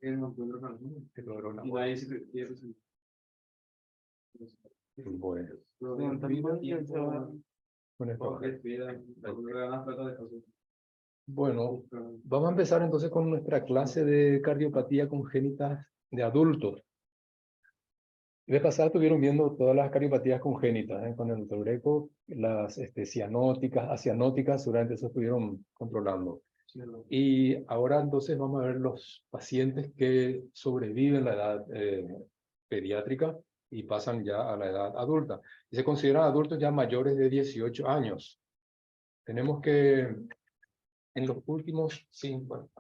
que logró la Bueno, con esto. Bueno, vamos a empezar entonces con nuestra clase de cardiopatía congénita de adultos. De pasada estuvieron viendo todas las cardiopatías congénitas, con el doctor Greco, las cianóticas, asianóticas, seguramente eso estuvieron controlando. Y ahora entonces vamos a ver los pacientes que sobreviven la edad pediátrica y pasan ya a la edad adulta. Y se consideran adultos ya mayores de 18 años. Tenemos que, en los últimos 50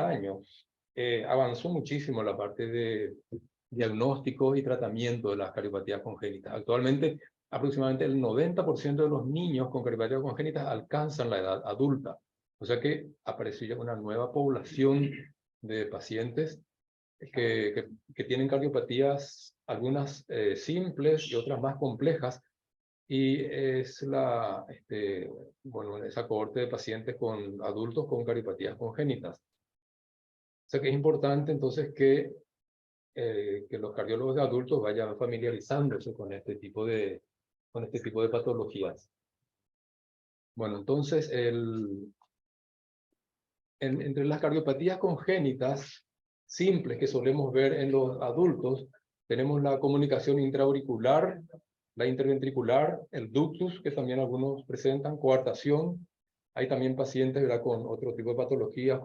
años, avanzó muchísimo la parte de diagnóstico y tratamiento de las cardiopatías congénitas. Actualmente, aproximadamente el 90% de los niños con cardiopatías congénitas alcanzan la edad adulta. O sea que apareció ya una nueva población de pacientes que tienen cardiopatías, algunas simples y otras más complejas, y es esa cohorte de pacientes con adultos con cardiopatías congénitas. O sea que es importante entonces que los cardiólogos de adultos vayan familiarizándose con este tipo de patologías. Bueno, entonces, entre las cardiopatías congénitas simples que solemos ver en los adultos, tenemos la comunicación intraauricular, la interventricular, el ductus, que también algunos presentan, coartación. Hay también pacientes, ¿verdad?, con otro tipo de patologías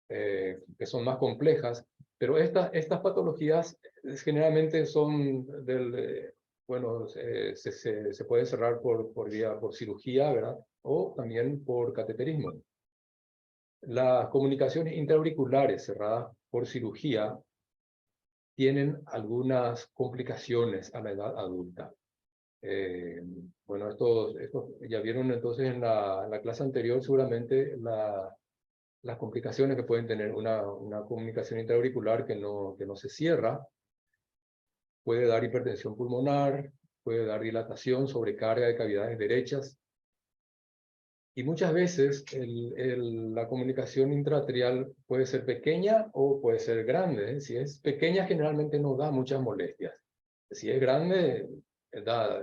que son más complejas, pero estas patologías generalmente son se pueden cerrar por cirugía, ¿verdad?, o también por cateterismo. Las comunicaciones intraauriculares cerradas por cirugía tienen algunas complicaciones a la edad adulta. Bueno, estos ya vieron entonces en la clase anterior seguramente las complicaciones que pueden tener una comunicación intraauricular que no se cierra. Puede dar hipertensión pulmonar, puede dar dilatación, sobrecarga de cavidades derechas. Y muchas veces la comunicación intraatrial puede ser pequeña o puede ser grande. Si es pequeña, generalmente no da muchas molestias. Si es grande, da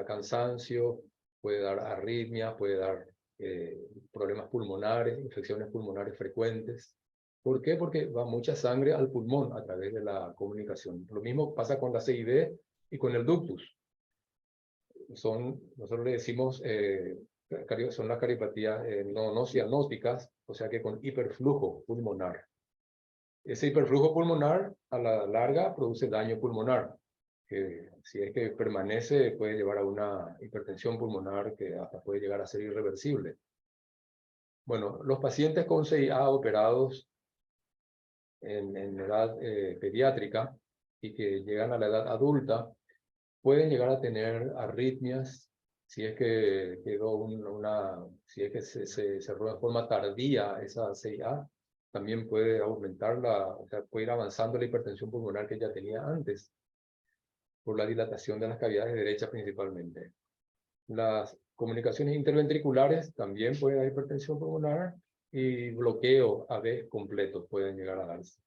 cansancio, puede dar arritmias, puede dar problemas pulmonares, infecciones pulmonares frecuentes. ¿Por qué? Porque va mucha sangre al pulmón a través de la comunicación. Lo mismo pasa con la CID y con el ductus. Nosotros le decimos, son las cardiopatías no cianóticas, o sea que con hiperflujo pulmonar. Ese hiperflujo pulmonar a la larga produce daño pulmonar, que si es que permanece puede llevar a una hipertensión pulmonar que hasta puede llegar a ser irreversible. Bueno, los pacientes con CIA operados en edad pediátrica y que llegan a la edad adulta pueden llegar a tener arritmias si es que si es que se cerró de forma tardía esa CIA. También puede aumentar o sea, puede ir avanzando la hipertensión pulmonar que ya tenía antes, por la dilatación de las cavidades derechas principalmente. Las comunicaciones interventriculares también pueden dar hipertensión pulmonar y bloqueo AV completo pueden llegar a darse,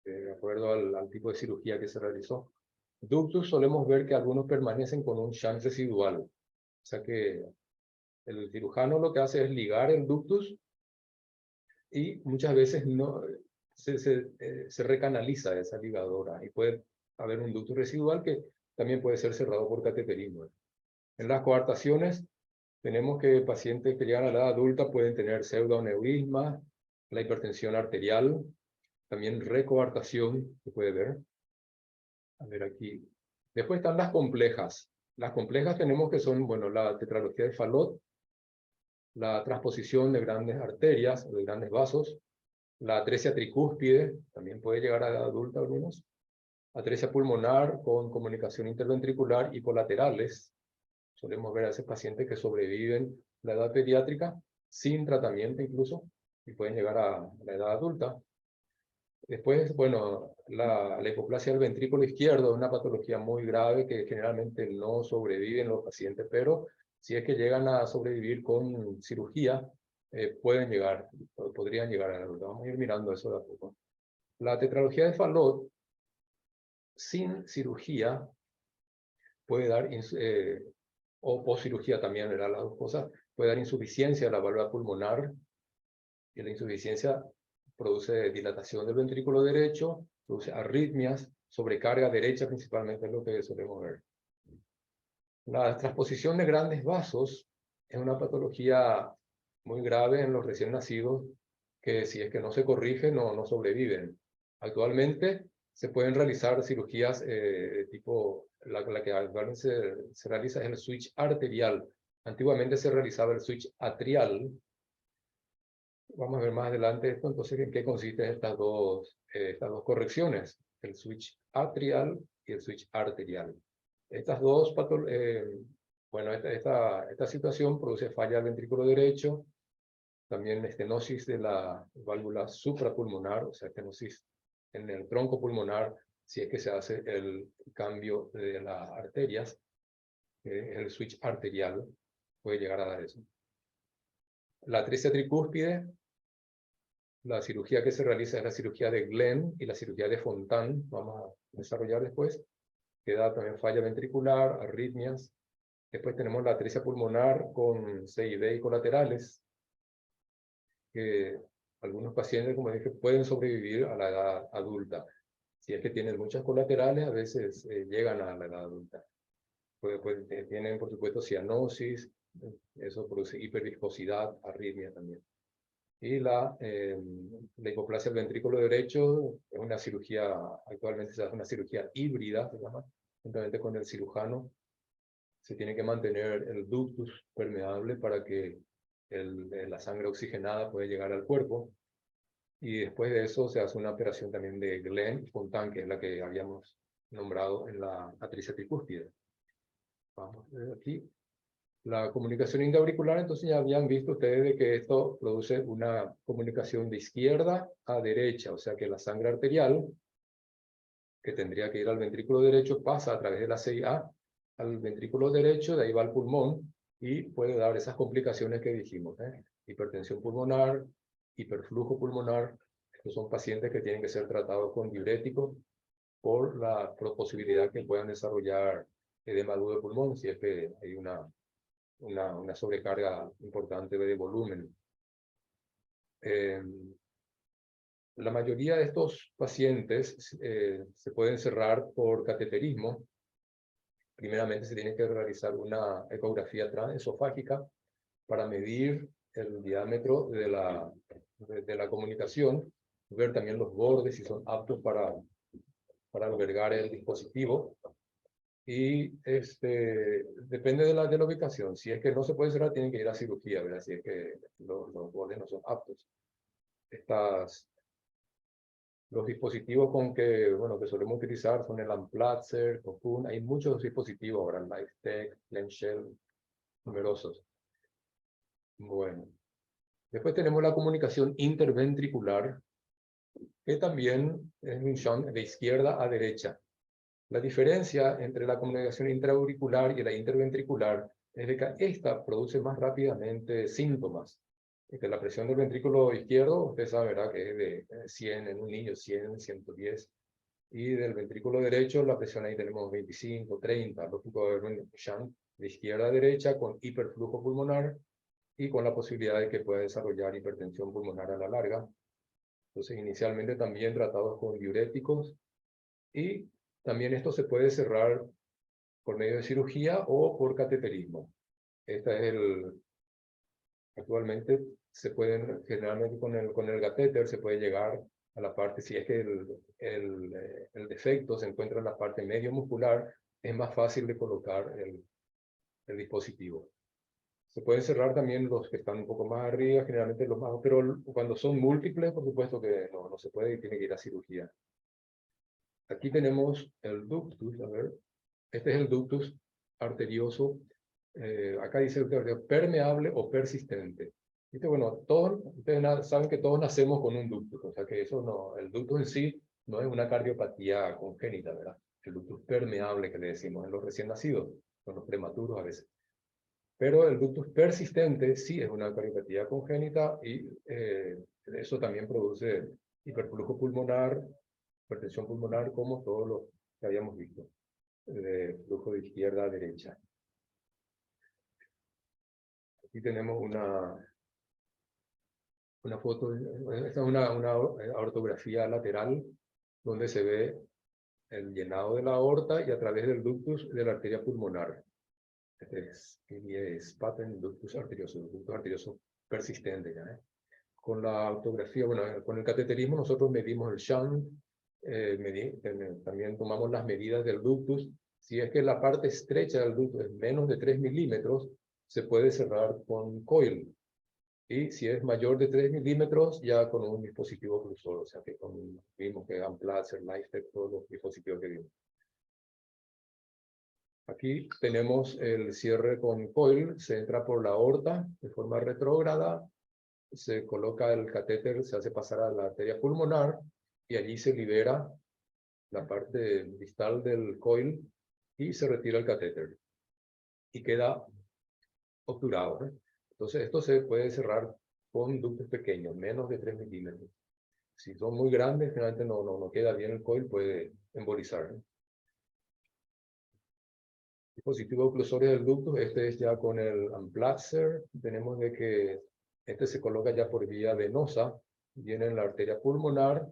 de acuerdo al tipo de cirugía que se realizó. Ductus solemos ver que algunos permanecen con un shunt residual, o sea que el cirujano lo que hace es ligar el ductus y muchas veces no se recanaliza esa ligadora y puede haber un ductus residual que también puede ser cerrado por cateterismo. En las coartaciones tenemos que pacientes que llegan a la edad adulta pueden tener pseudoaneurisma, la hipertensión arterial, también recoartación, que puede ver. A ver aquí. Después están las complejas. Las complejas tenemos que son, bueno, la tetralogía de Fallot, la transposición de grandes arterias, de grandes vasos, la atresia tricúspide, también puede llegar a edad adulta algunos, atresia pulmonar con comunicación interventricular y colaterales. Solemos ver a esos pacientes que sobreviven la edad pediátrica sin tratamiento incluso y pueden llegar a la edad adulta. Después, bueno, la hipoplasia del ventrículo izquierdo es una patología muy grave que generalmente no sobreviven los pacientes, pero si es que llegan a sobrevivir con cirugía, podrían llegar a la adulta. Vamos a ir mirando eso de a poco. La tetralogía de Fallot, sin cirugía, puede dar, o poscirugía también, eran las dos cosas, puede dar insuficiencia a la válvula pulmonar, y la insuficiencia produce dilatación del ventrículo derecho, produce arritmias, sobrecarga derecha principalmente es lo que solemos ver. La transposición de grandes vasos es una patología muy grave en los recién nacidos que si es que no se corrige no sobreviven. Actualmente se pueden realizar cirugías tipo, la que actualmente se realiza es el switch arterial. Antiguamente se realizaba el switch atrial. Vamos a ver más adelante esto, entonces en qué consisten estas dos correcciones, el switch atrial y el switch arterial. Estas dos bueno, esta situación produce falla del ventrículo derecho, también estenosis de la válvula suprapulmonar, o sea, estenosis en el tronco pulmonar, si es que se hace el cambio de las arterias, el switch arterial puede llegar a dar eso. La atresia tricúspide, la cirugía que se realiza es la cirugía de Glenn y la cirugía de Fontan, vamos a desarrollar después, que da también falla ventricular, arritmias. Después tenemos la atresia pulmonar con CID y colaterales, que algunos pacientes, como dije, pueden sobrevivir a la edad adulta. Si es que tienen muchas colaterales, a veces llegan a la edad adulta. Tienen, por supuesto, cianosis, eso produce hiperviscosidad, arritmia también. Y la hipoplasia del ventrículo derecho es una cirugía, actualmente se hace una cirugía híbrida, se llama, juntamente con el cirujano. Se tiene que mantener el ductus permeable para que la sangre oxigenada pueda llegar al cuerpo. Y después de eso se hace una operación también de Glenn y Fontan, que es la que habíamos nombrado en la atresia tricúspide. Vamos a ver aquí. La comunicación intraauricular, entonces ya habían visto ustedes de que esto produce una comunicación de izquierda a derecha, o sea que la sangre arterial, que tendría que ir al ventrículo derecho, pasa a través de la CIA al ventrículo derecho, de ahí va al pulmón, y puede dar esas complicaciones que dijimos, hipertensión pulmonar, hiperflujo pulmonar. Estos son pacientes que tienen que ser tratados con diuréticos por la posibilidad que puedan desarrollar edema agudo de pulmón, si es que hay una sobrecarga importante de volumen. La mayoría de estos pacientes se pueden cerrar por cateterismo. Primeramente se tiene que realizar una ecografía transesofágica para medir el diámetro de la comunicación, ver también los bordes si son aptos para albergar el dispositivo. Y depende de la ubicación. Si es que no se puede cerrar, tienen que ir a cirugía, ¿verdad? Si es que los bordes no son aptos. Los dispositivos que solemos utilizar son el Amplatzer, Cocoon. Hay muchos dispositivos ahora, LifeTech, Lenshell, numerosos. Bueno. Después tenemos la comunicación interventricular, que también es un shunt de izquierda a derecha. La diferencia entre la comunicación intraauricular y la interventricular es de que esta produce más rápidamente síntomas. Que la presión del ventrículo izquierdo, usted sabe, ¿verdad?, que es de 100 en un niño, 100, 110. Y del ventrículo derecho, la presión ahí tenemos 25, 30. Lógico, haber un shunt de izquierda a derecha con hiperflujo pulmonar y con la posibilidad de que pueda desarrollar hipertensión pulmonar a la larga. Entonces, inicialmente también tratados con diuréticos, y también esto se puede cerrar por medio de cirugía o por cateterismo. Actualmente se pueden, generalmente con el catéter se puede llegar a la parte, si es que el defecto se encuentra en la parte medio muscular, es más fácil de colocar el dispositivo. Se pueden cerrar también los que están un poco más arriba, generalmente los más, pero cuando son múltiples, por supuesto que no se puede y tiene que ir a cirugía. Aquí tenemos el ductus, a ver, este es el ductus arterioso, acá dice permeable o persistente. ¿Viste? Bueno, ustedes saben que todos nacemos con un ductus, o sea que el ductus en sí no es una cardiopatía congénita, ¿verdad? El ductus permeable que le decimos en los recién nacidos, con los prematuros a veces. Pero el ductus persistente sí es una cariopatía congénita y eso también produce hiperflujo pulmonar, hipertensión pulmonar, como todos los que habíamos visto, de flujo de izquierda a derecha. Aquí tenemos una foto, esta es una aortografía lateral, donde se ve el llenado de la aorta y a través del ductus de la arteria pulmonar. Este es patent ductus arterioso persistente. ¿Ya? Con la aortografía, bueno, con el cateterismo nosotros medimos el shunt, también tomamos las medidas del ductus. Si es que la parte estrecha del ductus es menos de 3 milímetros, se puede cerrar con coil. Y si es mayor de 3 milímetros, ya con un dispositivo oclusor, o sea que con el mismo que Amplatzer, Lifetec, todos los dispositivos que vimos. Aquí tenemos el cierre con coil, se entra por la aorta de forma retrógrada, se coloca el catéter, se hace pasar a la arteria pulmonar y allí se libera la parte distal del coil y se retira el catéter y queda obturado. Entonces esto se puede cerrar con ductos pequeños, menos de 3 milímetros. Si son muy grandes, generalmente no queda bien el coil, puede embolizar. Dispositivo oclusorio del ducto, este es ya con el Amplatzer. Tenemos de que este se coloca ya por vía venosa, viene en la arteria pulmonar,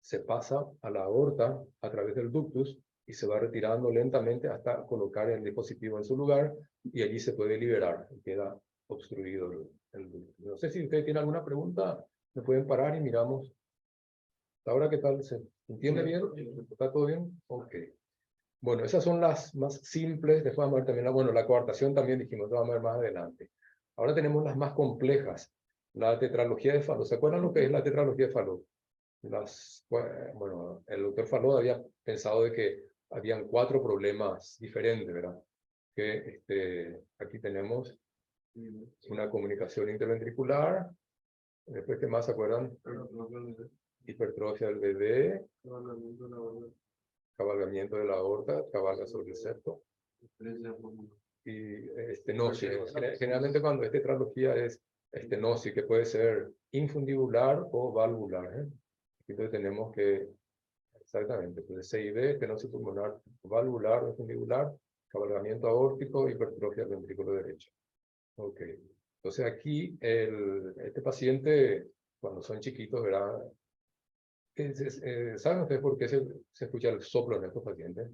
se pasa a la aorta a través del ductus y se va retirando lentamente hasta colocar el dispositivo en su lugar y allí se puede liberar, queda obstruido el ductus. No sé si ustedes tienen alguna pregunta, me pueden parar y miramos. ¿Ahora qué tal? ¿Se entiende bien? ¿Está todo bien? Ok. Bueno, esas son las más simples. Después vamos a ver también, bueno, la coartación también dijimos, lo vamos a ver más adelante. Ahora tenemos las más complejas. La tetralogía de Fallot. ¿Se acuerdan lo que es la tetralogía de Fallot? Bueno, el doctor Fallot había pensado de que habían 4 problemas diferentes, ¿verdad? Que aquí tenemos una comunicación interventricular. Después, ¿qué más se acuerdan? Hipertrofia del bebé, cabalgamiento de la aorta, cabalga sobre el septo. Y estenosis. Generalmente cuando es tetralogía es estenosis, que puede ser infundibular o valvular. Entonces tenemos que, exactamente, pues CIB, estenosis pulmonar valvular o infundibular, cabalgamiento aórtico, hipertrofia del ventrículo derecho. Ok. Entonces aquí, este paciente, cuando son chiquitos, ¿verdad? ¿Saben ustedes por qué se escucha el soplo en estos pacientes?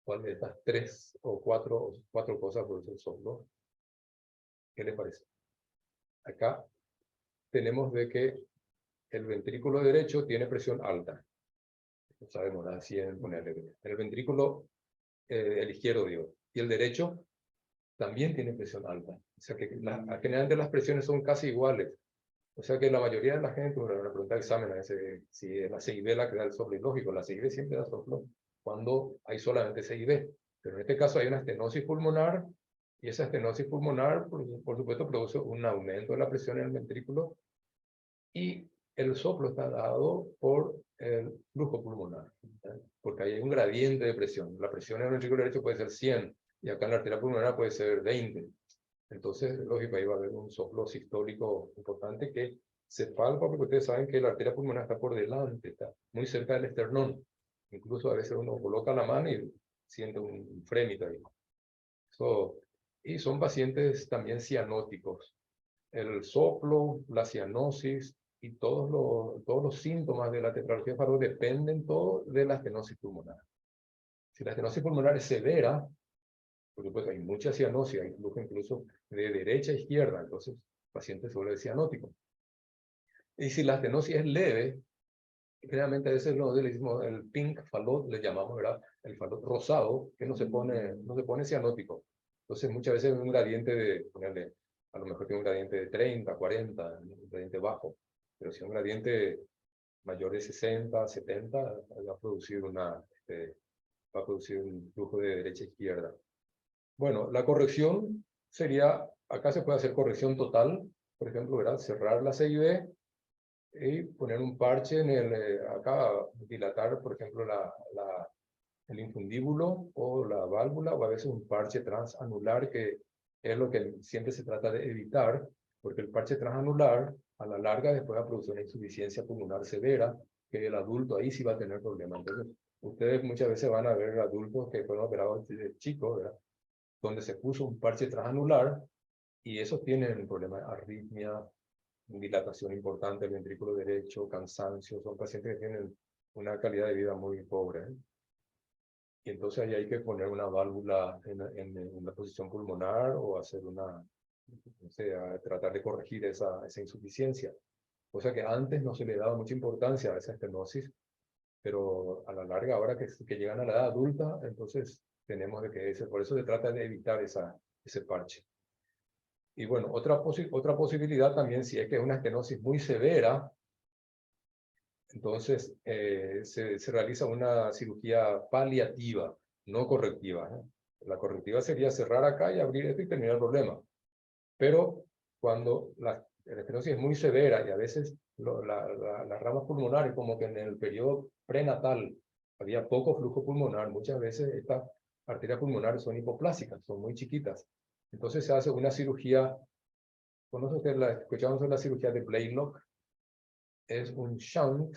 ¿Cuál de estas 3 o 4 cosas produce el soplo? ¿Qué les parece? Acá tenemos de que el ventrículo derecho tiene presión alta. No sabemos nada, 100, ponerle. El ventrículo, el izquierdo, digo, y el derecho también tiene presión alta. O sea que generalmente las presiones son casi iguales. O sea que la mayoría de la gente, bueno, la pregunta de examen es si es la CIB la que da el soplo. Y lógico, la CIB siempre da soplo cuando hay solamente CIB. Pero en este caso hay una estenosis pulmonar, y esa estenosis pulmonar, por supuesto, produce un aumento de la presión en el ventrículo, y el soplo está dado por el flujo pulmonar, porque hay un gradiente de presión. La presión en el ventrículo derecho puede ser 100, y acá en la arteria pulmonar puede ser 20. Entonces, lógico, ahí va a haber un soplo sistólico importante que se palpa, porque ustedes saben que la arteria pulmonar está por delante, está muy cerca del esternón. Incluso a veces uno coloca la mano y siente un frémito ahí. Y son pacientes también cianóticos. El soplo, la cianosis y todos los síntomas de la tetralogía de Fallot dependen todo de la estenosis pulmonar. Si la estenosis pulmonar es severa, por supuesto hay mucha cianosis, hay flujo incluso de derecha a izquierda, entonces el paciente suele ser cianótico. Y si la estenosis es leve, generalmente a veces le decimos el pink Fallot, le llamamos, ¿verdad? El Fallot rosado, que no se pone cianótico. Entonces muchas veces un gradiente de, ponerle, a lo mejor tiene un gradiente de 30, 40, un gradiente bajo, pero si un gradiente mayor de 60, 70, va a producir un flujo de derecha a izquierda. Bueno, la corrección sería, acá se puede hacer corrección total, por ejemplo, ¿verdad? Cerrar la CIB y poner un parche en acá dilatar, por ejemplo, el infundíbulo o la válvula, o a veces un parche transanular, que es lo que siempre se trata de evitar, porque el parche transanular a la larga después va a producir una insuficiencia pulmonar severa, que el adulto ahí sí va a tener problemas. Entonces, ustedes muchas veces van a ver adultos que fueron operados de chicos, ¿verdad?, donde se puso un parche transanular, y esos tienen problemas de arritmia, dilatación importante del ventrículo derecho, cansancio. Son pacientes que tienen una calidad de vida muy pobre, ¿eh? Y entonces ahí hay que poner una válvula en una posición pulmonar, o hacer una, o sea, tratar de corregir esa insuficiencia. O sea que antes no se le daba mucha importancia a esa estenosis, pero a la larga, ahora que llegan a la edad adulta, entonces tenemos de que por eso se trata de evitar ese parche. Y bueno, otra posibilidad también, si es que es una estenosis muy severa, entonces se realiza una cirugía paliativa, no correctiva, ¿eh? La correctiva sería cerrar acá y abrir esto y terminar el problema. Pero cuando la estenosis es muy severa, y a veces las ramas pulmonares, como que en el periodo prenatal había poco flujo pulmonar, muchas veces estas arterias pulmonares son hipoplásicas, son muy chiquitas. Entonces se hace una cirugía. ¿Conoce usted escuchamos de la cirugía de Blaylock? Es un shunt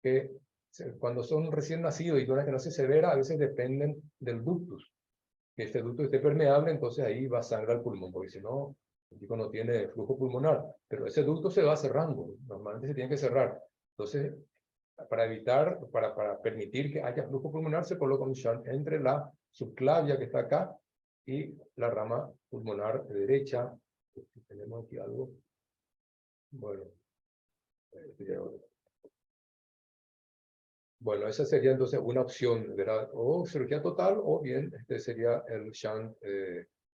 que cuando son recién nacidos y con una estenosis severa, a veces dependen del ductus. Que este ducto esté permeable, entonces ahí va sangre al pulmón, porque si no, el chico no tiene flujo pulmonar. Pero ese ducto se va cerrando, normalmente se tiene que cerrar. Entonces, para evitar, para permitir que haya flujo pulmonar, se coloca un shunt entre la subclavia que está acá y la rama pulmonar derecha. Tenemos aquí algo. Bueno, bueno, esa sería entonces una opción, ¿verdad? O cirugía total, o bien sería el shunt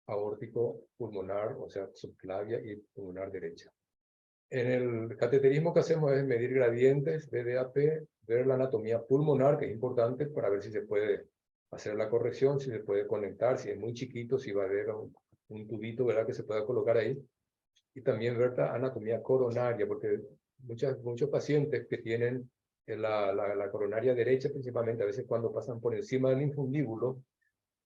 aórtico pulmonar, o sea, subclavia y pulmonar derecha. En el cateterismo que hacemos es medir gradientes, BDAP, ver la anatomía pulmonar, que es importante para ver si se puede hacer la corrección, si se puede conectar, si es muy chiquito, si va a haber un tubito, ¿verdad?, que se pueda colocar ahí. Y también ver la anatomía coronaria, porque muchos pacientes que tienen la coronaria derecha, principalmente, a veces cuando pasan por encima del infundíbulo,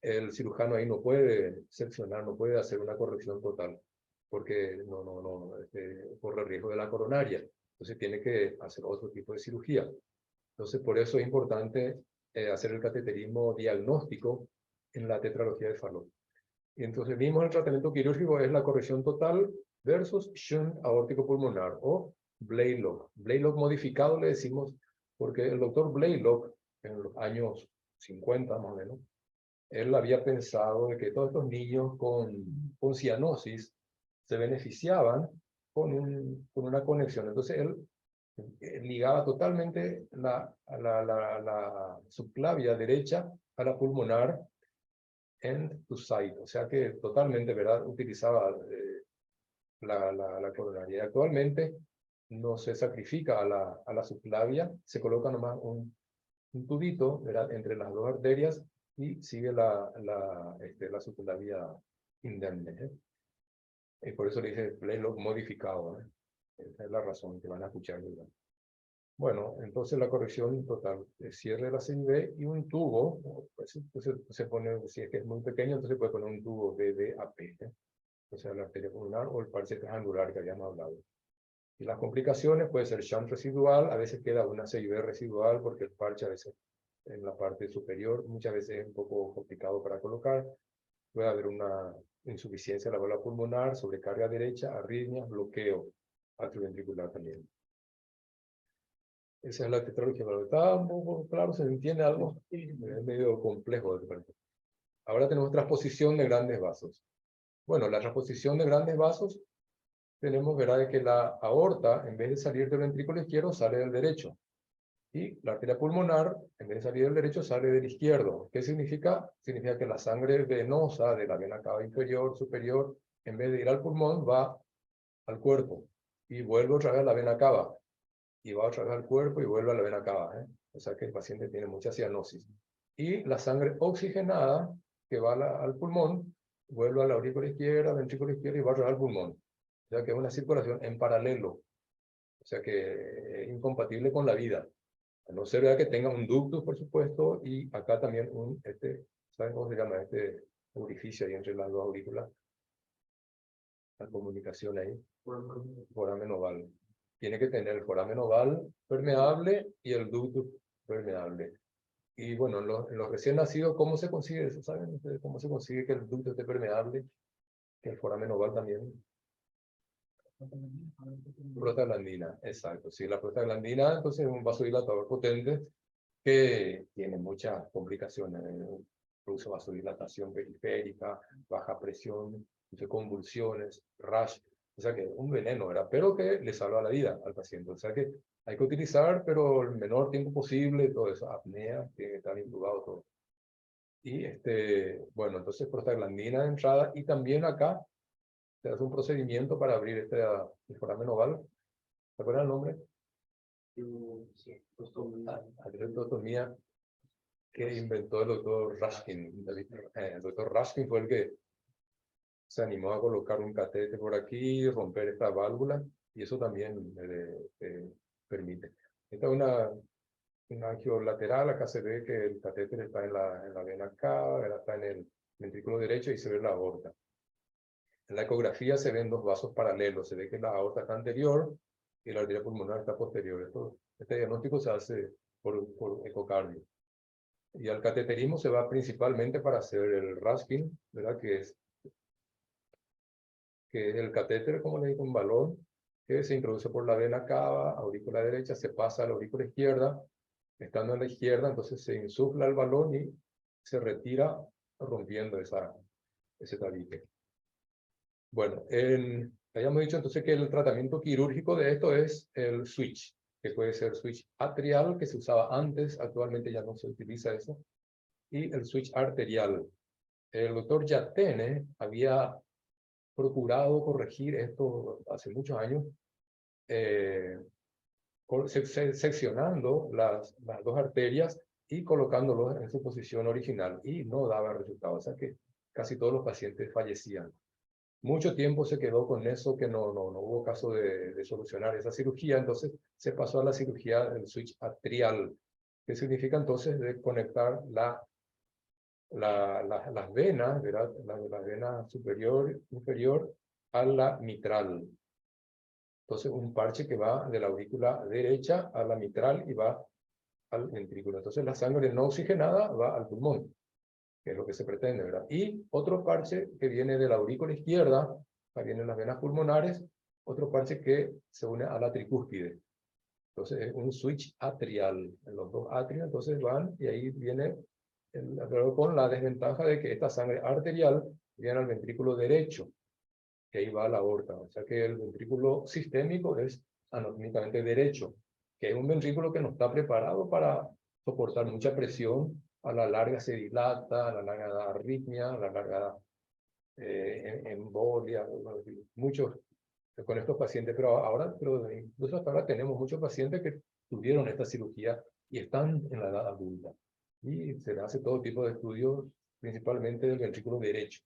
el cirujano ahí no puede seccionar, no puede hacer una corrección total, porque no corre el riesgo de la coronaria. Entonces tiene que hacer otro tipo de cirugía. Entonces por eso es importante hacer el cateterismo diagnóstico en la tetralogía de Fallot. Y entonces vimos el tratamiento quirúrgico es la corrección total versus shunt aórtico pulmonar, o Blaylock. Blaylock modificado le decimos porque el doctor Blaylock, en los años 50 más o menos, él había pensado de que todos estos niños con cianosis se beneficiaban con una conexión. Entonces él ligaba totalmente la subclavia derecha a la pulmonar en tu site, o sea que totalmente, ¿verdad?, utilizaba la coronaria. Actualmente no se sacrifica a la subclavia, se coloca nomás un tubito, ¿verdad?, entre las dos arterias, y sigue la subclavia indemne, ¿eh? Y por eso le dice Blaylock modificado, ¿eh? Esa es la razón que van a escuchar, ¿verdad? Bueno, entonces la corrección total, cierre de la CIB y un tubo, pues, se pone, si es que es muy pequeño, entonces puede poner un tubo BDAP, ¿eh? O sea, la arteria pulmonar o el parche triangular que habíamos hablado. Y las complicaciones puede ser shunt residual, a veces queda una CIB residual porque el parche a veces en la parte superior, muchas veces es un poco complicado para colocar. Puede haber una insuficiencia de la válvula pulmonar, sobrecarga derecha, arritmias, bloqueo atrioventricular también. Esa es la tetralogía. Está un poco claro, se entiende algo, es medio complejo. Ahora tenemos transposición de grandes vasos. Bueno, la transposición de grandes vasos, tenemos, ¿verdad?, que la aorta, en vez de salir del ventrículo izquierdo, sale del derecho. Y la arteria pulmonar, en vez de salir del derecho, sale del izquierdo. ¿Qué significa? Significa que la sangre venosa de la vena cava inferior, superior, en vez de ir al pulmón, va al cuerpo. Y vuelve otra vez a la vena cava. Y va otra vez al cuerpo y vuelve a la vena cava, ¿eh? O sea que el paciente tiene mucha cianosis. Y la sangre oxigenada que va al pulmón, vuelve a la aurícula izquierda, ventrículo izquierdo y va otra vez al pulmón. O sea que es una circulación en paralelo. O sea que es incompatible con la vida. A no ser, ¿verdad?, que tenga un ductus, por supuesto, y acá también ¿saben cómo se llama? Este orificio ahí entre las dos aurículas, la comunicación ahí, foramen oval. Tiene que tener el foramen oval permeable y el ductus permeable. Y bueno, en los recién nacidos, ¿cómo se consigue eso? ¿Saben ustedes cómo se consigue que el ductus esté permeable? Que el foramen oval también. Prostaglandina, exacto. Sí, la prostaglandina entonces es un vasodilatador potente que tiene muchas complicaciones. Produce vasodilatación periférica, baja presión, convulsiones, rash. O sea que un veneno, ¿verdad? Pero que le salva la vida al paciente. O sea que hay que utilizar, pero el menor tiempo posible, todo eso, apnea, tiene que estar intubado todo. Y bueno, entonces prostaglandina de entrada, y también acá se hace un procedimiento para abrir el foramen oval. ¿Se acuerdan el nombre? Sí, adenotomía, que inventó el doctor Rashkin. El doctor Rashkin fue el que se animó a colocar un catéter por aquí, romper esta válvula, y eso también permite. Esta es una angio lateral. Acá se ve que el catéter está en la vena cava, está en el ventrículo derecho y se ve la aorta. En la ecografía se ven dos vasos paralelos, se ve que la aorta está anterior y la arteria pulmonar está posterior. Este diagnóstico se hace por ecocardio. Y al cateterismo se va principalmente para hacer el Raskin, ¿verdad? Que es el catéter, como le digo, un balón que se introduce por la vena cava, aurícula derecha, se pasa a la aurícula izquierda. Estando en la izquierda, entonces se insufla el balón y se retira rompiendo ese tabique. Bueno, habíamos dicho entonces que el tratamiento quirúrgico de esto es el switch, que puede ser switch atrial, que se usaba antes, actualmente ya no se utiliza eso, y el switch arterial. El doctor Yatene había procurado corregir esto hace muchos años, seccionando las dos arterias y colocándolos en su posición original, y no daba resultado, o sea que casi todos los pacientes fallecían. Mucho tiempo se quedó con eso, que no hubo caso de solucionar esa cirugía. Entonces se pasó a la cirugía del switch atrial, que significa entonces de conectar las venas, ¿verdad? La vena superior, inferior, a la mitral. Entonces un parche que va de la aurícula derecha a la mitral y va al ventrículo. Entonces la sangre no oxigenada va al pulmón, que es lo que se pretende, ¿verdad? Y otro parche que viene de la aurícula izquierda, ahí vienen las venas pulmonares, otro parche que se une a la tricúspide. Entonces es un switch atrial, en los dos atrios, entonces van, y ahí viene, pero con la desventaja de que esta sangre arterial viene al ventrículo derecho, que ahí va a la aorta. O sea que el ventrículo sistémico es anatómicamente derecho, que es un ventrículo que no está preparado para soportar mucha presión. A la larga se dilata, a la larga da arritmia, a la larga da embolia, muchos con estos pacientes, pero incluso hasta ahora tenemos muchos pacientes que tuvieron esta cirugía y están en la edad adulta. Y se le hace todo tipo de estudios, principalmente del ventrículo derecho,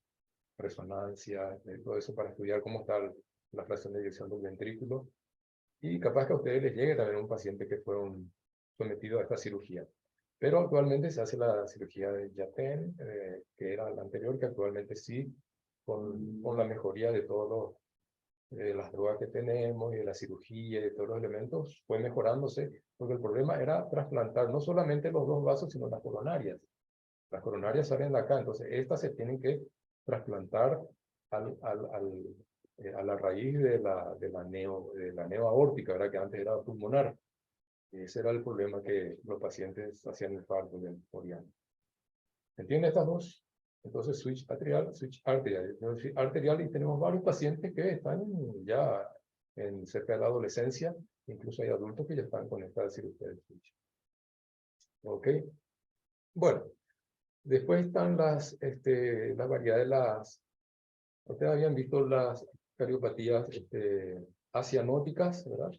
resonancia, todo eso para estudiar cómo está la fracción de eyección del ventrículo. Y capaz que a ustedes les llegue también un paciente que fue sometido a esta cirugía. Pero actualmente se hace la cirugía de Yaten, que era la anterior, que actualmente sí, con la mejoría de todas las drogas que tenemos y de la cirugía y de todos los elementos, fue mejorándose, porque el problema era trasplantar no solamente los dos vasos, sino las coronarias. Las coronarias salen de acá, entonces estas se tienen que trasplantar a la raíz de la neo aórtica, ¿verdad? Que antes era pulmonar. Ese era el problema, que los pacientes hacían infarto de oriano. ¿Entienden estas dos? Entonces, switch atrial, switch arterial. Switch arterial, y tenemos varios pacientes que están ya cerca de la adolescencia, incluso hay adultos que ya están con esta cirugía de switch. ¿Ok? Bueno, después están la variedad de ustedes habían visto las cardiopatías asianóticas, ¿verdad?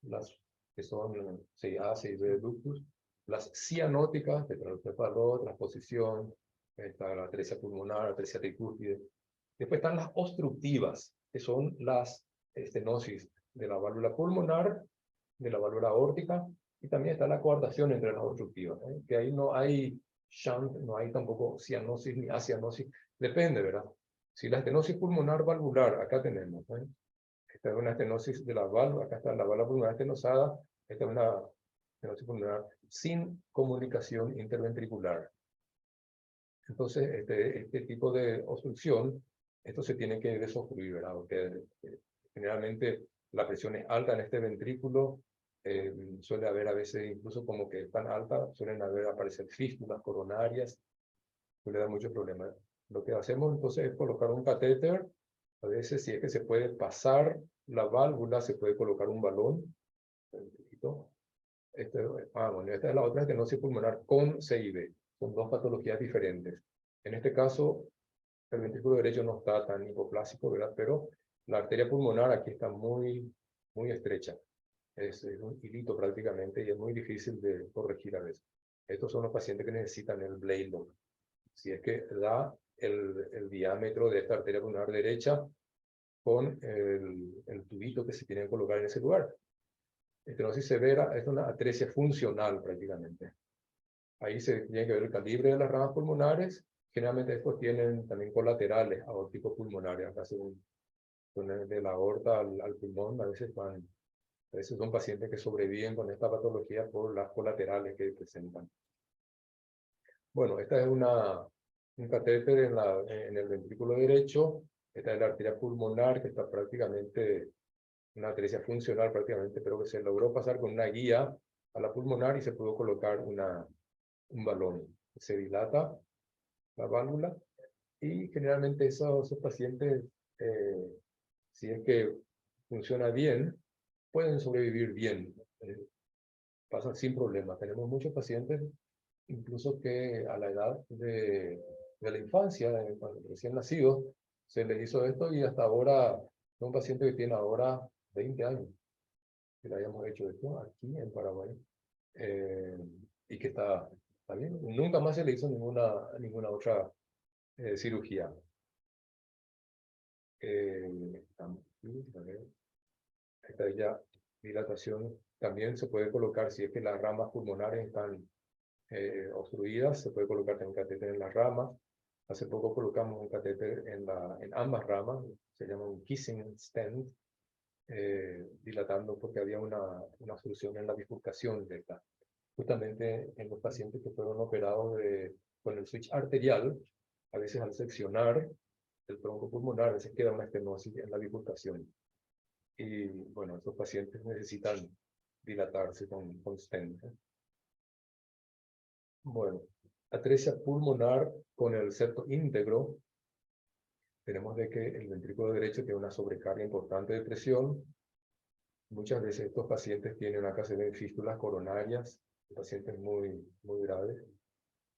Las que son 6A, 6B ductus. Las cianóticas, tetralopepalot, transposición, está la atresia pulmonar, atresia tricúspide. Después están las obstructivas, que son las estenosis de la válvula pulmonar, de la válvula aórtica Y también está la coartación entre las obstructivas, que ahí no hay shunt, no hay tampoco cianosis ni acianosis, depende, ¿verdad? Si la estenosis pulmonar valvular, acá tenemos, esta es una estenosis de la válvula, acá está la válvula pulmonar estenosada, esta es una estenosis pulmonar sin comunicación interventricular. Entonces, este tipo de obstrucción, esto se tiene que desobstruir, ¿verdad? Porque generalmente la presión es alta en este ventrículo, suele haber a veces, incluso como que es tan alta, suelen aparecer fístulas coronarias, suele dar muchos problemas. Lo que hacemos entonces es colocar un catéter, a veces si es que se puede pasar la válvula, se puede colocar un balón, bueno, esta es la otra estenosis pulmonar con CIB. Son dos patologías diferentes. En este caso, el ventrículo derecho no está tan hipoplásico, ¿verdad? Pero la arteria pulmonar aquí está muy estrecha. Es un hilito prácticamente y es muy difícil de corregir a veces. Estos son los pacientes que necesitan el blade lock. Si es que da el diámetro de esta arteria pulmonar derecha con el tubito que se tiene que colocar en ese lugar. Estenosis severa es una atresia funcional prácticamente. Ahí se tiene que ver el calibre de las ramas pulmonares. Generalmente estos tienen también colaterales aórticos pulmonares. Acá según de la aorta al pulmón, a veces son pacientes que sobreviven con esta patología por las colaterales que presentan. Bueno, esta es un catéter en el ventrículo derecho. Esta es la arteria pulmonar que está prácticamente, una atresia funcional prácticamente, pero que se logró pasar con una guía a la pulmonar y se pudo colocar un balón. Se dilata la válvula y generalmente esos pacientes, si es que funciona bien, pueden sobrevivir bien, pasan sin problemas. Tenemos muchos pacientes, incluso que a la edad de la infancia, cuando recién nacidos, se les hizo esto y hasta ahora, un paciente que tiene ahora 20 años, que le hayamos hecho esto aquí en Paraguay, y que está bien. Nunca más se le hizo ninguna otra cirugía. Esta ya dilatación también se puede colocar si es que las ramas pulmonares están obstruidas, se puede colocar también un catéter en las ramas. Hace poco colocamos un catéter en ambas ramas, se llama un kissing stent, dilatando porque había una obstrucción en la bifurcación de esta. Justamente en los pacientes que fueron operados con el switch arterial, a veces al seccionar el tronco pulmonar, a veces queda una estenosis en la bifurcación. Y bueno, estos pacientes necesitan dilatarse con stent. Bueno, atresia pulmonar con el septo íntegro. Tenemos de que el ventrículo derecho tiene una sobrecarga importante de presión. Muchas veces estos pacientes tienen acá se ven fístulas coronarias, pacientes muy graves,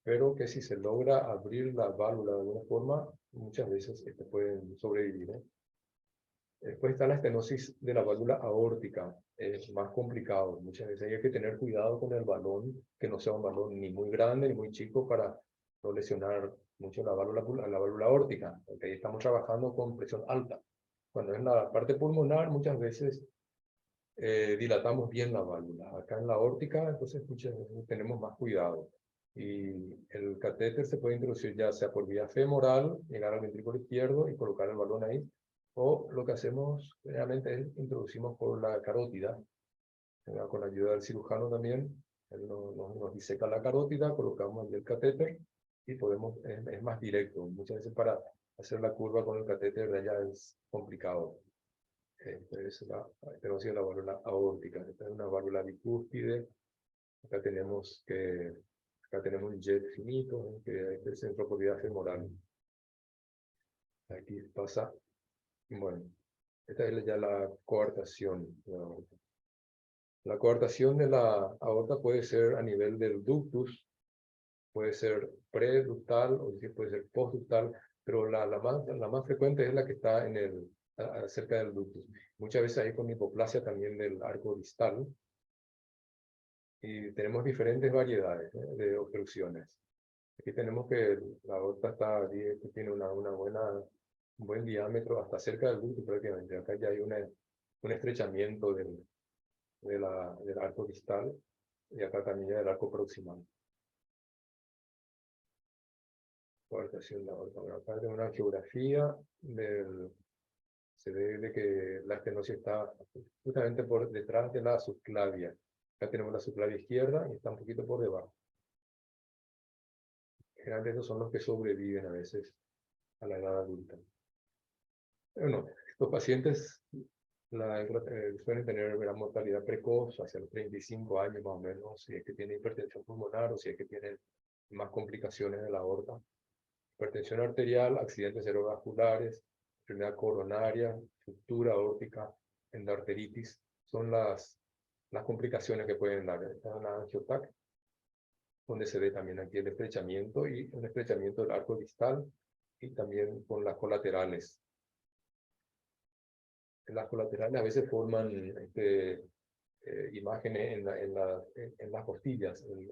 pero que si se logra abrir la válvula de alguna forma, muchas veces pueden sobrevivir. Después está la estenosis de la válvula aórtica, es más complicado. Muchas veces hay que tener cuidado con el balón, que no sea un balón ni muy grande ni muy chico para no lesionar mucho la válvula aórtica, porque ahí estamos trabajando con presión alta. Cuando es la parte pulmonar, muchas veces dilatamos bien la válvula. Acá en la aórtica, entonces muchas veces tenemos más cuidado. Y el catéter se puede introducir ya sea por vía femoral, llegar al ventrículo izquierdo y colocar el balón ahí, o lo que hacemos generalmente es introducimos por la carótida, con la ayuda del cirujano también. Él nos diseca la carótida, colocamos el catéter y es más directo. Muchas veces para hacer la curva con el catéter de allá es complicado. Esta es la estenosis de la válvula aórtica. Esta es una válvula bicúspide. Acá tenemos un jet finito, que es centro por vía femoral. Aquí pasa, bueno, esta es ya la coartación de la aorta. La coartación de la aorta puede ser a nivel del ductus, puede ser preductal o puede ser postductal, pero la más frecuente es la que está cerca del ductus. Muchas veces hay con hipoplasia también del arco distal. Y tenemos diferentes variedades de obstrucciones. Aquí tenemos que la aorta tiene un buen diámetro hasta cerca del ductus prácticamente. Acá ya hay un estrechamiento del arco distal. y acá también el arco proximal. Coartación de la aorta. Bueno, acá tengo una geografía se ve de que la estenosis está justamente por detrás de la subclavia. Acá tenemos la subclavia izquierda y está un poquito por debajo. Generalmente esos son los que sobreviven a veces a la edad adulta. Bueno, estos pacientes suelen tener una mortalidad precoz, hacia los 35 años más o menos, si es que tienen hipertensión pulmonar o si es que tienen más complicaciones de la aorta. Hipertensión arterial, accidentes cerebrovasculares, enfermedad coronaria, ruptura aórtica, endarteritis, son las complicaciones que pueden dar. Esta es una angiotac, donde se ve también aquí el estrechamiento y un estrechamiento del arco distal y también con las colaterales. Las colaterales a veces forman imágenes en las costillas, el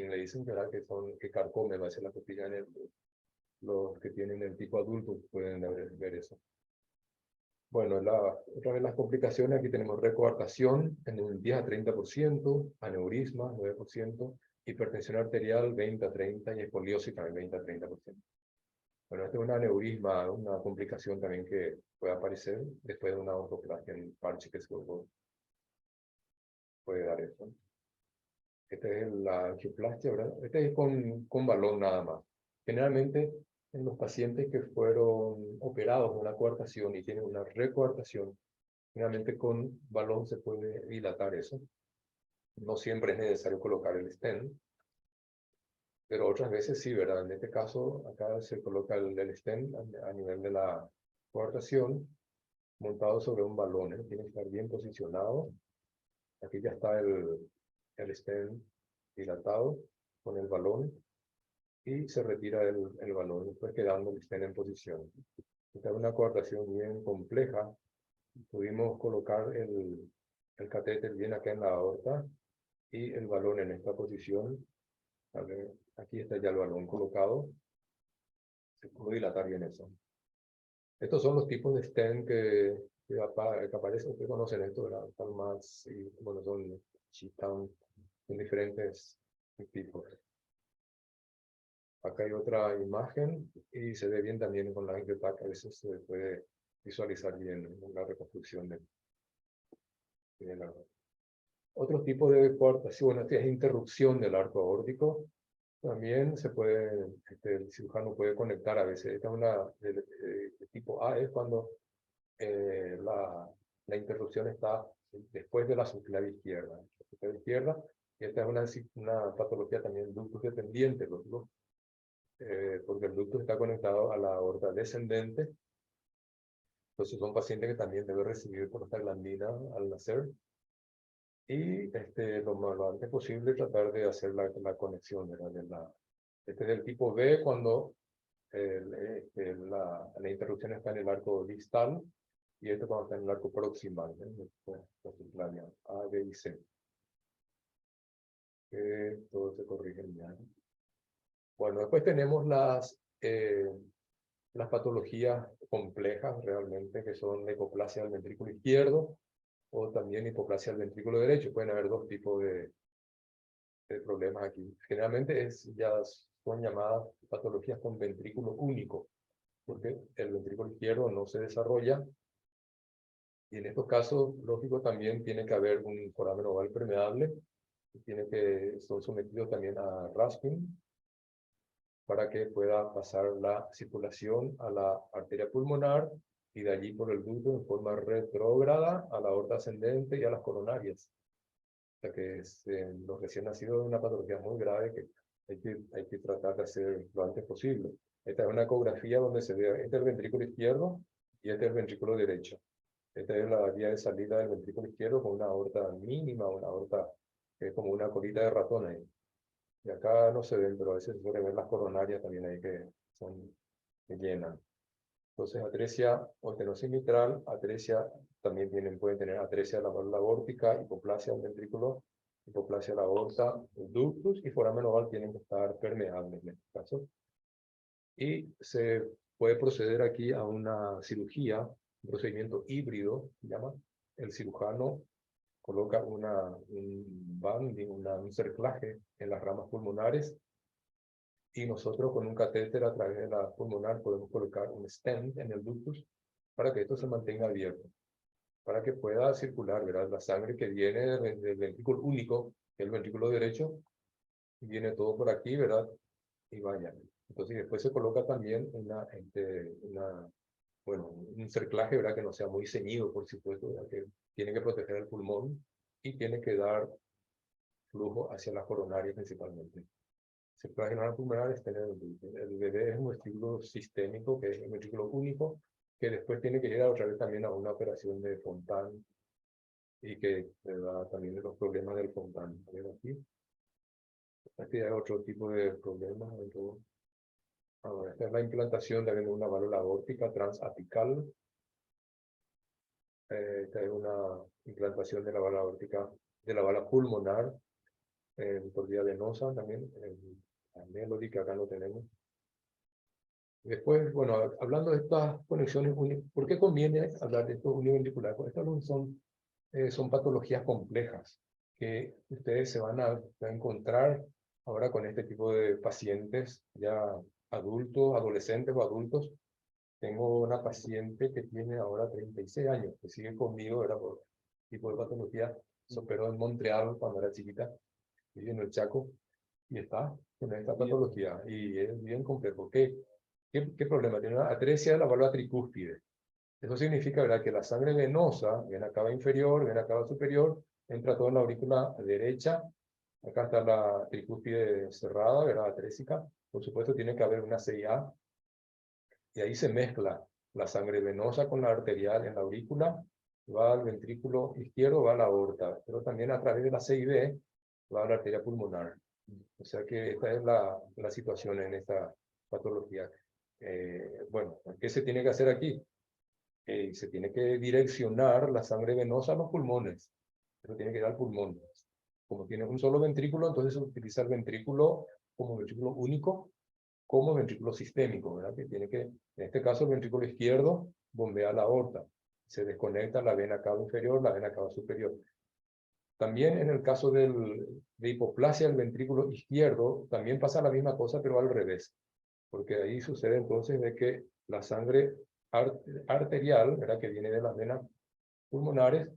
le dicen, ¿verdad? Que carcome a veces la costilla los que tienen el tipo adulto pueden ver eso. Bueno, otra vez las complicaciones, aquí tenemos recoartación en un 10 a 30%, aneurisma 9%, hipertensión arterial 20 a 30% y escoliosis también 20 a 30%. Bueno, este es un aneurisma, una complicación también que puede aparecer después de una ortoplastia en parche que se puede dar eso. Esta es la angioplastia, ¿verdad? Este es con balón nada más. Generalmente, en los pacientes que fueron operados con una coartación y tienen una recoartación, generalmente con balón se puede dilatar eso. No siempre es necesario colocar el stent, pero otras veces sí, ¿verdad? En este caso, acá se coloca el stent a nivel de la coartación, montado sobre un balón, ¿eh? Tiene que estar bien posicionado. Aquí ya está el stent dilatado con el balón y se retira el balón, después quedando el stent en posición. Esta es una coartación bien compleja. Pudimos colocar el catéter bien acá en la aorta y el balón en esta posición. A ver, aquí está ya el balón colocado. Se pudo dilatar bien eso. Estos son los tipos de stent que aparecen. Ustedes conocen esto, ¿verdad? Están más, y, bueno, son diferentes tipos. Acá hay otra imagen y se ve bien también con la angiotac. A veces se puede visualizar bien la reconstrucción de la. Otros tipos de coartación, es interrupción del arco aórtico. También se puede, el cirujano puede conectar a veces. Esta es una de tipo A, es cuando la interrupción está después de la subclavia izquierda. La subclavia izquierda, y esta es una patología también ductus dependiente, porque el ductus está conectado a la aorta descendente. Entonces son pacientes que también deben recibir prostaglandina al nacer. Y lo antes posible tratar de hacer la conexión, ¿verdad? Este es el tipo B cuando la interrupción está en el arco distal y este cuando está en el arco proximal, la A, B y C. Todo se corrige ya. Bueno, después tenemos las patologías complejas realmente, que son la hipoplasia del ventrículo izquierdo o también hipoplasia del ventrículo derecho. Pueden haber dos tipos de problemas aquí. Generalmente ya son llamadas patologías con ventrículo único, porque el ventrículo izquierdo no se desarrolla. Y en estos casos, lógico, también tiene que haber un foramen oval permeable, son sometidos también a rasping, para que pueda pasar la circulación a la arteria pulmonar y de allí por el ducto en forma retrógrada a la aorta ascendente y a las coronarias. O sea que los recién nacidos es una patología muy grave que hay que tratar de hacer lo antes posible. Esta es una ecografía donde se ve, este es el ventrículo izquierdo y este es el ventrículo derecho. Esta es la vía de salida del ventrículo izquierdo con una aorta mínima, una aorta que es como una colita de ratón ahí. Y acá no se ven, pero a veces se puede ver las coronarias también ahí que llenan. Entonces, atresia o estenosis mitral, atresia también pueden tener atresia de la válvula aórtica, hipoplasia del ventrículo, hipoplasia de la aorta, el ductus y foramen oval tienen que estar permeables en este caso. Y se puede proceder aquí a una cirugía, un procedimiento híbrido, se llama. El cirujano coloca un banding, un cerclaje en las ramas pulmonares, y nosotros con un catéter a través de la pulmonar podemos colocar un stent en el ductus para que esto se mantenga abierto, para que pueda circular, ¿verdad? La sangre que viene del ventrículo único, que es el ventrículo derecho, viene todo por aquí, ¿verdad? Y vaya. Entonces después se coloca también bueno, un cerclaje, ¿verdad? Que no sea muy ceñido, por supuesto, ¿verdad? Que tiene que proteger el pulmón y tiene que dar flujo hacia las coronarias principalmente. Cerclaje no pulmonar es tener el bebé es un ventrículo sistémico, que es un ventrículo único, que después tiene que ir otra vez también a una operación de Fontan y que da también de los problemas del Fontan. A ver aquí hay otro tipo de problemas. Ahora, esta es la implantación también de una válvula aórtica transapical. Esta es una implantación de la válvula aórtica, de la válvula pulmonar, por vía venosa también, la Melody, que acá lo tenemos. Después, bueno, hablando de estas conexiones, ¿por qué conviene hablar de estos univentriculares? Porque estas son patologías complejas que ustedes se van a encontrar ahora con este tipo de pacientes ya adultos, adolescentes o adultos. Tengo una paciente que tiene ahora 36 años, que sigue conmigo, era por tipo de patología. Se operó en Montreal cuando era chiquita, vive en el Chaco, y está con esta patología. Y es bien complejo. ¿Qué problema? Tiene una atresia de la válvula tricúspide. Eso significa, ¿verdad?, que la sangre venosa, vena cava inferior, vena cava superior, entra toda en la aurícula derecha. Acá está la tricúspide cerrada, ¿verdad?, atrésica. Por supuesto, tiene que haber una CIA, y ahí se mezcla la sangre venosa con la arterial en la aurícula, va al ventrículo izquierdo, va a la aorta, pero también a través de la CIV va a la arteria pulmonar. O sea que esta es la situación en esta patología. Bueno, ¿qué se tiene que hacer aquí? Se tiene que direccionar la sangre venosa a los pulmones. Eso tiene que ir al pulmón. Como tiene un solo ventrículo, entonces se utiliza el ventrículo como ventrículo único, como ventrículo sistémico, ¿verdad? Que tiene que, en este caso, el ventrículo izquierdo bombea la aorta. Se desconecta la vena cava inferior, la vena cava superior. También en el caso de hipoplasia del ventrículo izquierdo, también pasa la misma cosa, pero al revés. Porque ahí sucede entonces de que la sangre arterial, ¿verdad?, que viene de las venas pulmonares,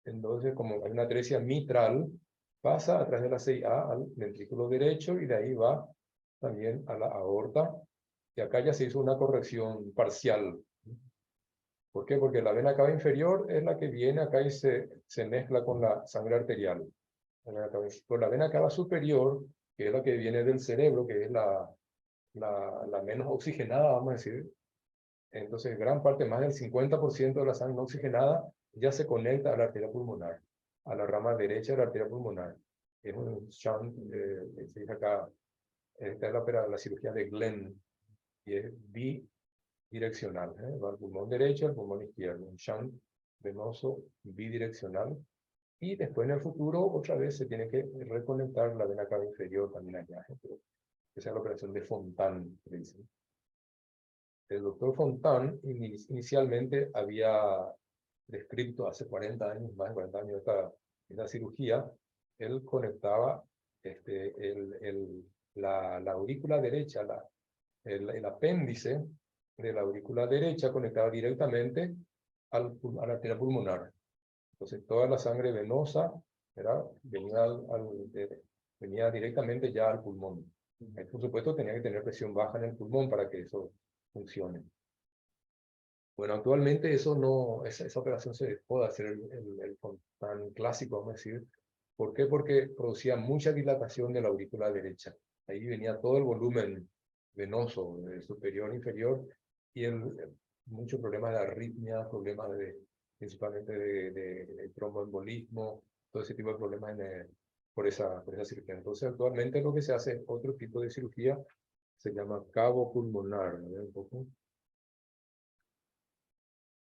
entonces como hay una atresia mitral, pasa a través de la CIA al ventrículo derecho y de ahí va también a la aorta. Y acá ya se hizo una corrección parcial. ¿Por qué? Porque la vena cava inferior es la que viene acá y se mezcla con la sangre arterial. Por la vena cava superior, que es la que viene del cerebro, que es la menos oxigenada, vamos a decir. Entonces, gran parte, más del 50% de la sangre no oxigenada, ya se conecta a la arteria pulmonar, a la rama derecha de la arteria pulmonar. Es un shunt, se dice acá, esta es la cirugía de Glenn, y es bidireccional, va al pulmón derecho, al pulmón izquierdo, un shunt venoso bidireccional. Y después en el futuro, otra vez se tiene que reconectar la vena cava inferior también allá. Pero esa es la operación de Fontan, que dicen. El doctor Fontan inicialmente había descrito hace 40 años, más de 40 años, esta cirugía. Él conectaba la aurícula derecha, el apéndice de la aurícula derecha conectaba directamente a la arteria pulmonar. Entonces toda la sangre venosa, ¿verdad?, venía directamente ya al pulmón. Por supuesto tenía que tener presión baja en el pulmón para que eso funcione. Bueno, actualmente esa operación se dejó de hacer el Fontan clásico, vamos a decir. ¿Por qué? Porque producía mucha dilatación de la aurícula derecha. Ahí venía todo el volumen venoso, superior, inferior, y muchos problemas de arritmia, problemas principalmente de tromboembolismo, todo ese tipo de problemas por esa cirugía. Entonces, actualmente lo que se hace es otro tipo de cirugía, se llama cavo pulmonar, ¿no? Un poco,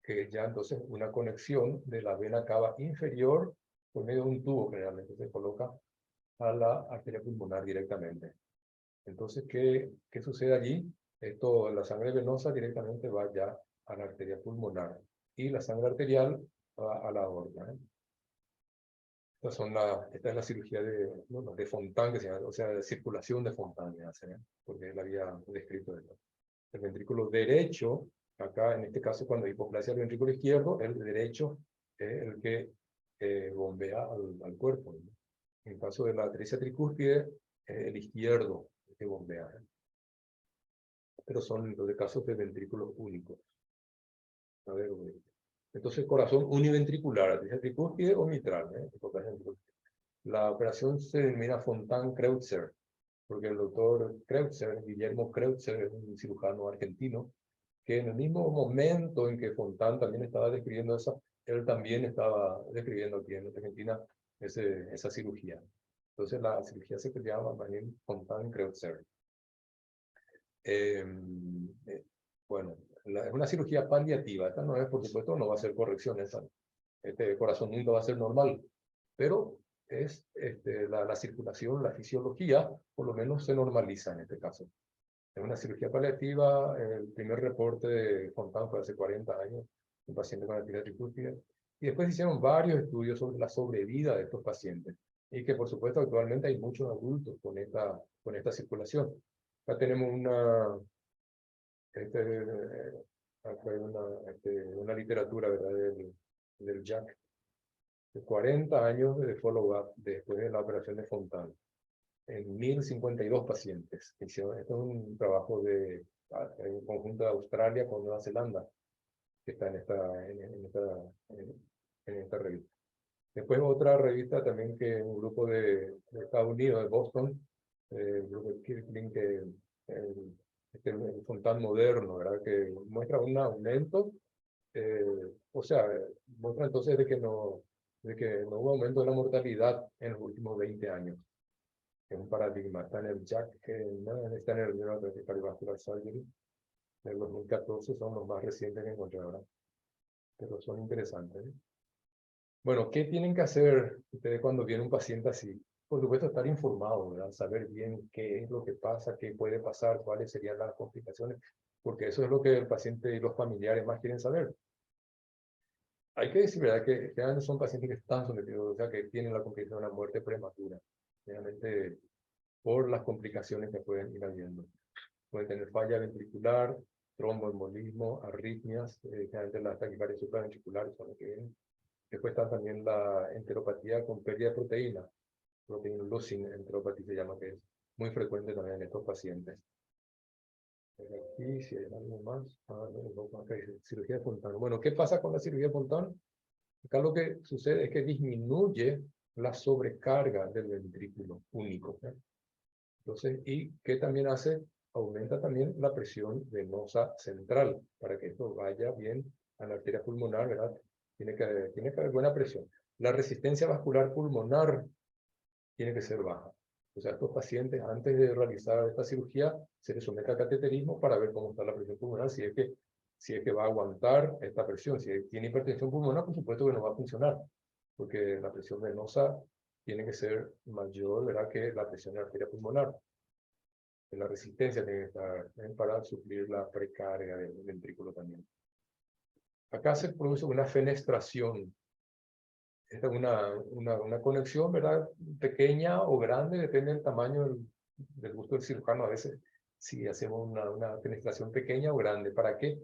que es ya entonces una conexión de la vena cava inferior por medio de un tubo, generalmente se coloca a la arteria pulmonar directamente. Entonces, ¿qué sucede allí? La sangre venosa directamente va ya a la arteria pulmonar y la sangre arterial va a la aorta, ¿eh? Esta es la cirugía de Fontan, que se llama, o sea, de circulación de Fontan, porque él había descrito esto. El ventrículo derecho, acá en este caso cuando hay hipoplasia del ventrículo izquierdo, el derecho es el que bombea al cuerpo, ¿no? En el caso de la atresia tricúspide, es el izquierdo el que bombea, ¿eh? Pero son los de casos de ventrículos únicos. A ver, entonces corazón univentricular, atresia tricúspide o mitral, ¿eh? La operación se denomina Fontan-Kreutzer, porque el doctor Kreutzer, Guillermo Kreutzer, es un cirujano argentino, que en el mismo momento en que Fontan también estaba describiendo esa, él también estaba describiendo aquí en Argentina esa cirugía. Entonces la cirugía se llama también Fontan-Kreutzer. Bueno, es una cirugía paliativa. Esta no es, por supuesto, no va a ser corrección. Este corazón nunca va a ser normal, pero es la circulación, la fisiología, por lo menos se normaliza en este caso. Es una cirugía paliativa. El primer reporte de Fontan fue hace 40 años, un paciente con atresia tricúspide, y después hicieron varios estudios sobre la sobrevida de estos pacientes, y que por supuesto actualmente hay muchos adultos con esta circulación. Acá tenemos acá hay una literatura, ¿verdad?, del Jack, de 40 años de follow-up después de la operación de Fontan, en 1052 pacientes. Esto es un trabajo de un conjunto de Australia con Nueva Zelanda, que está en esta revista. Después otra revista también, que un grupo de Estados Unidos, de Boston, el grupo de Kirkland, que el Fontan moderno, ¿verdad?, que muestra un aumento, o sea, muestra entonces de que no hubo aumento de la mortalidad en los últimos 20 años. Es un paradigma. Está en el Jack, está en el Neuroathletic Cardiovascular Surgery, del 2014, son los más recientes que encontré ahora, pero son interesantes, ¿eh? Bueno, ¿qué tienen que hacer ustedes cuando viene un paciente así? Por supuesto, estar informados, ¿verdad? Saber bien qué es lo que pasa, qué puede pasar, cuáles serían las complicaciones, porque eso es lo que el paciente y los familiares más quieren saber. Hay que decir, ¿verdad?, que generalmente son pacientes que están sometidos, o sea, que tienen la complicación de una muerte prematura, generalmente por las complicaciones que pueden ir habiendo. Pueden tener falla ventricular, tromboembolismo, arritmias, generalmente las taquicardias supraventriculares son las que vienen. Después está también la enteropatía con pérdida de proteína, protein losing enteropatía se llama, que es muy frecuente también en estos pacientes. Aquí, si hay algo más, acá dice cirugía de Fontan. Bueno, ¿qué pasa con la cirugía de Fontan? Acá lo que sucede es que disminuye la sobrecarga del ventrículo único, ¿eh? Entonces, ¿y qué también hace? Aumenta también la presión venosa central, para que esto vaya bien a la arteria pulmonar, ¿verdad? Tiene que haber buena presión. La resistencia vascular pulmonar tiene que ser baja. O sea, estos pacientes, antes de realizar esta cirugía, se les somete a cateterismo para ver cómo está la presión pulmonar, si es que va a aguantar esta presión. Si tiene hipertensión pulmonar, por supuesto que no va a funcionar, porque la presión venosa tiene que ser mayor, ¿verdad?, que la presión de la arteria pulmonar. La resistencia tiene que estar para suplir la precarga del ventrículo también. Acá se produce una fenestración. Esta es una conexión, ¿verdad?, pequeña o grande, depende del tamaño del gusto del cirujano. A veces, si hacemos una fenestración pequeña o grande, ¿para qué?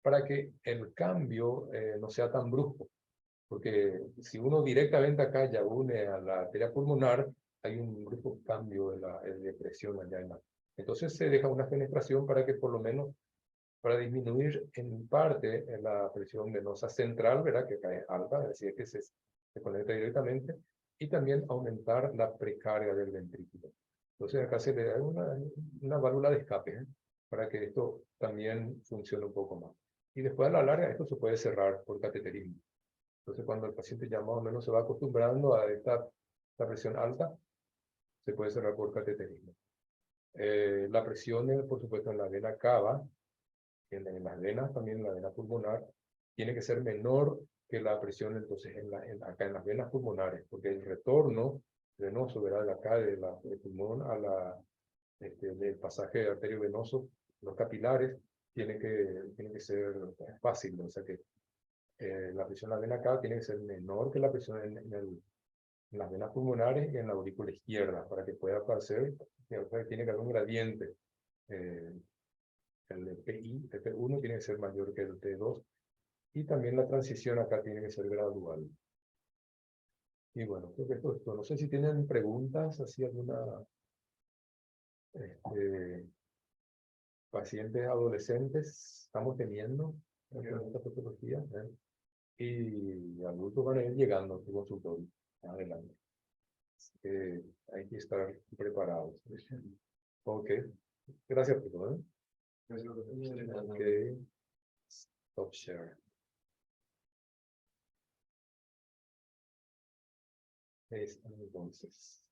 Para que el cambio no sea tan brusco. Porque si uno directamente acá ya une a la arteria pulmonar, hay un brusco cambio de presión allá en la. Entonces se deja una fenestración para que por lo menos, para disminuir en parte la presión venosa central, ¿verdad?, que cae alta, es decir, que se conecta directamente, y también aumentar la precarga del ventrículo. Entonces acá se le da una válvula de escape, ¿eh?, para que esto también funcione un poco más. Y después a la larga esto se puede cerrar por cateterismo. Entonces cuando el paciente ya más o menos se va acostumbrando a esta presión alta, se puede cerrar por cateterismo. La presión, por supuesto, en la vena cava, en las venas también, en la vena pulmonar, tiene que ser menor que la presión entonces acá en las venas pulmonares, porque el retorno venoso, ¿verdad?, de acá del pulmón del pasaje arteriovenoso, los capilares, tiene que ser fácil, o sea que la presión en la vena cava tiene que ser menor que la presión en las venas pulmonares y en la aurícula izquierda, para que pueda aparecer, tiene que haber un gradiente. El PI, el P1 tiene que ser mayor que el T2, y también la transición acá tiene que ser gradual. Y bueno, creo que esto. No sé si tienen preguntas, así alguna pacientes adolescentes estamos teniendo en esta patología, y adultos van a ir llegando a tu consultorio adelante. Así que hay que estar preparados. Ok, gracias por todo. Ok, stop share. Ahí está, entonces.